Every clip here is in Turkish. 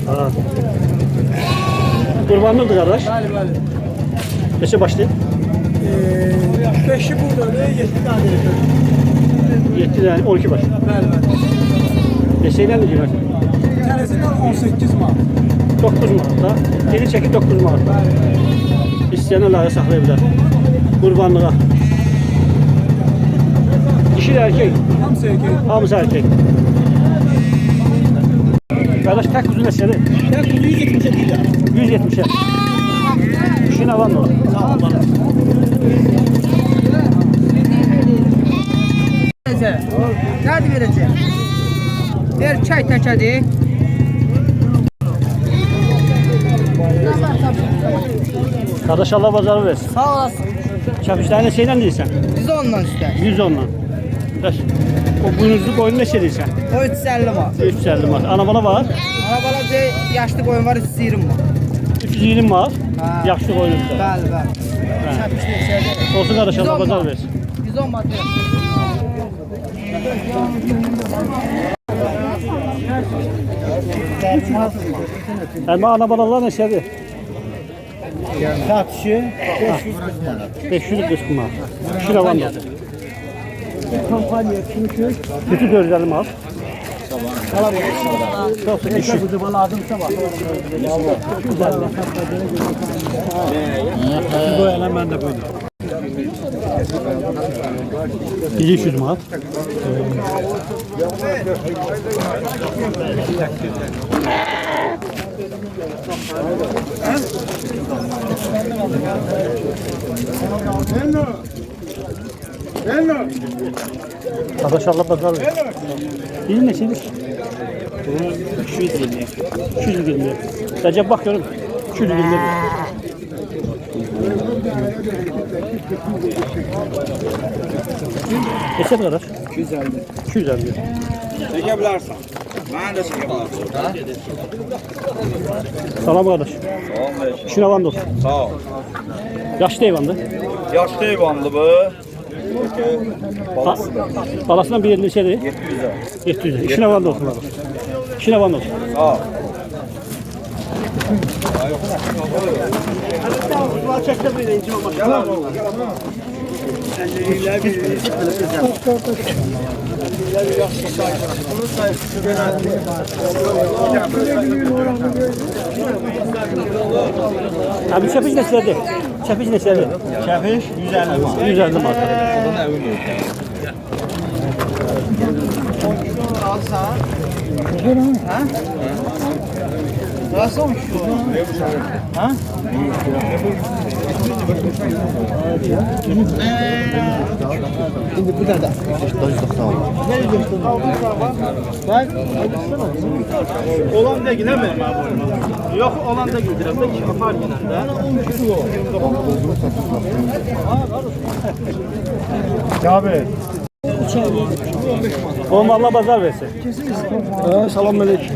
Ha. Kurbanlıdır kardeş. Bəli, bəli. Neçə başlayır? 5'i burada öyle, 7 tane. 7 tane, 12 baş. Bəli, bəli. Neçəylə də girər? Tanesinden 18 manat. 9 manat da. Dili çəkir 9 manat. Bəli. İstəyənə layığı saxlaya bilər. Qurbanlığa. Dişi də erkek. Hamısı erkek. Hamısı erkek. Qardaş tək kuzu neçədir? Tek kuzu 170'e değil ya. 170'e. Dişi nə var mı? Sağ ol bana. Nerede vereceğim? Ver çay taşadı. Qardaş Allah bazarı versin. Sağ olasın. Çapışlarına şeylə deyirsən? Biz ondan ister. 110'la. Bəs o buynuzlu qoyun neçə deyirsən? O 350 var. 350 manat. Ana bana var. Arabalaca yaşlı koyun var 320 var. 320 manat. Ha. Yaxşı qoyunuzdur. Bəli, bəli. Çapışlı içeride. Olsun qardaş Allah 110 bazar manat. versin. 110 manat. Həmə ana balalar neçədir? Satışı 540 manat. Şiravan da. kampanya çünkü Kötü 450 manat. Çok neyse bu da lazımsa bak. Güzel. Bu hemen de böyle. 700 manat. Arkadaş Allah bakar. Değil ne şeydir? 220. 220. Recep bakıyorum. 220. Neçə qardaş? 250. 250. Çəkə bilərsən. Mən də çəkə bilərəm. Salam qardaş. Sağ ol, məşə. İşin avan olsun. Sağ ol. Yaşlı heyvandır. Yaşlı heyvanlı bu. Balası da. Balasından bir yerinde şeydir. 700'ə. 700. İşin avan olsun qardaş. İşin avan olsun. Sağ ol. Abi çəpiş neçədir? Çəpiş neçədir? Kəfiş 150 manat. 150 manat. Nasıl olmuş şu? Ha? Şimdi bu da. Bak. Olan da gider mi? Yox, olan da gidirəm də ki, apar gidən də. Abi. Oğlum Allah bazar versin. Salam aleyküm.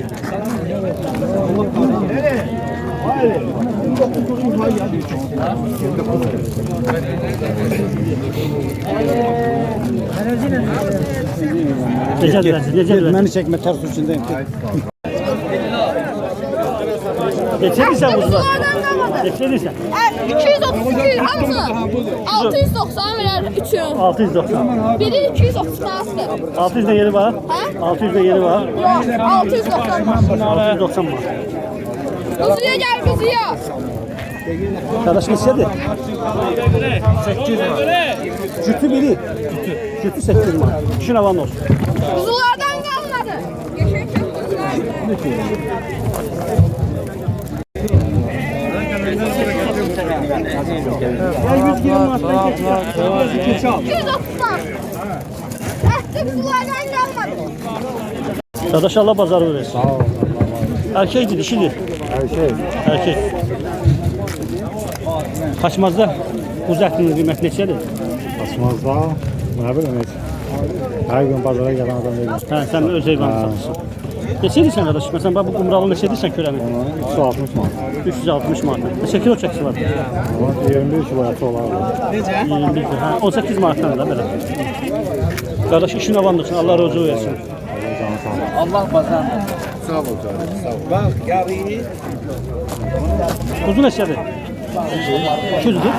Necə versin? Necə versin? Beni çekme ters içindeyim. Neçədirsən quzular? Neçədirsən? 232 hamısı 690 verər 3'ü. 690. Biri 230 manatdır. 600 de yeri var. Hə? 600 de yeri var. Yox, 690 manat. 690 manat. Kuzuya gel kuzuya. Kardeş neçədir? 800 manat. Cütü biri. Cütü 800 manat. İşin avan olsun. Kuzulardan kalmadı. Geçen çok Gel 100 kilo manattan keçir. 230 manat. Heh, kuzulardan kalmadı. Kardeş Allah bazarı versin. Sağ ol. Erkekdir, dişidir. Erkek. Kaçmazda kuzu ətinin qiyməti neçədir? Açmazda, ne bileyim hiç. Her gün pazara gelen adam değil. Hə, sən öz heyvanı satırsan. Neçə edirsən qardaş? Məsələn, bax bu qumralı neçə edirsən körəni? 360 manat. 360 manat. Neçə kilo çəkisi var? Ama 21 kilo yatı olardı. 21 kilo. Hə, 18 manatdan da belə. Qardaş işin avandırsın. Allah razı olsun. Allah bazar. Sağ ol canım. Sağ ol. Bak yağı. Kuzu neçədir? 200'dür.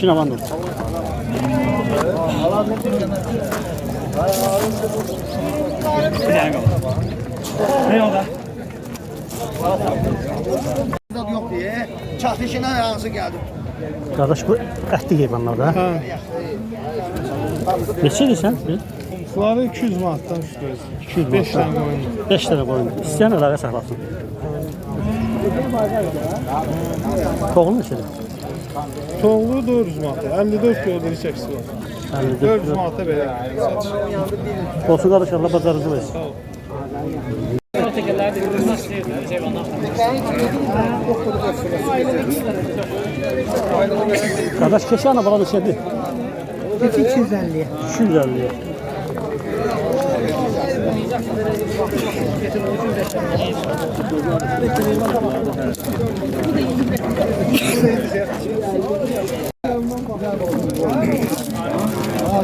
Şinavandır. Ne oldu? Yok diye. Çatışına yansı geldi. Qardaş bu ətli heyvanlar da. Neçə edirsən? Bunları 200 manatdan tutuyoruz. 200 5 manat. tane koyun. 5 tane qoyun. İstəyən əlaqə saxlasın. Toğul neçədir? Toğlu 400 manat. 54 gördüğünü çəkisi var. 400 manata belə satış. Olsun qardaş, Allah bazarınızı versin. Qardaş keçi ana bala neçədir? 250. 250.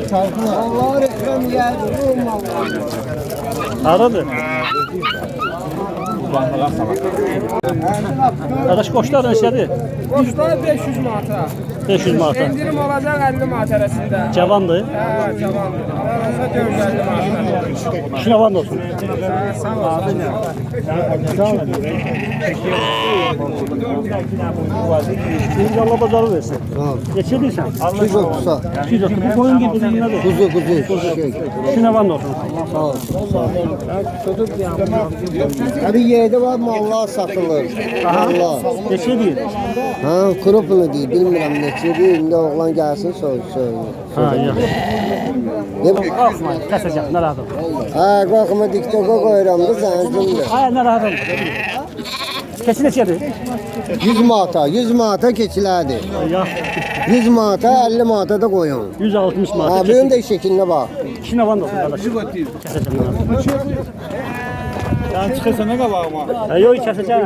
Allah reklam geldi. Haradır? Qardaş qoçlar neçədir? Qoçlar 500 manata. 500 manata. İndirim olacaq 50 manat arasında. Cavandır. Hə, cavan. Alansa 450 manata. Şinavan da olsun. Sağ ol. Allah bazarı versin. Neçə edirsən? 230'a. 230. Bu koyun gibi nedir? Kuzu. Şinavan da olsun. Sağ ol. Abi yerde var mallar satılır. Allah. Neçə deyir? Ha, krupunu değil, bilmirəm neçə deyil. İndi oğlan gəlsin söyle. Ha, yox. Ne? Qalxmayın, kəsəcəm, narahat ol. Ha, qalxma TikTok'a koyuram da zəncimdir. Ay, narahat ol. Keçi neçədir? 100 manata keçilərdi. Yox, 100 manata, 50 manata da koyun. 160 Ha, manat. bunun da şekline bak. Şinavan da olsun qardaş. Kəsəcəm. Yani çıxırsa nə qabağıma? Yox, kəsəcəm.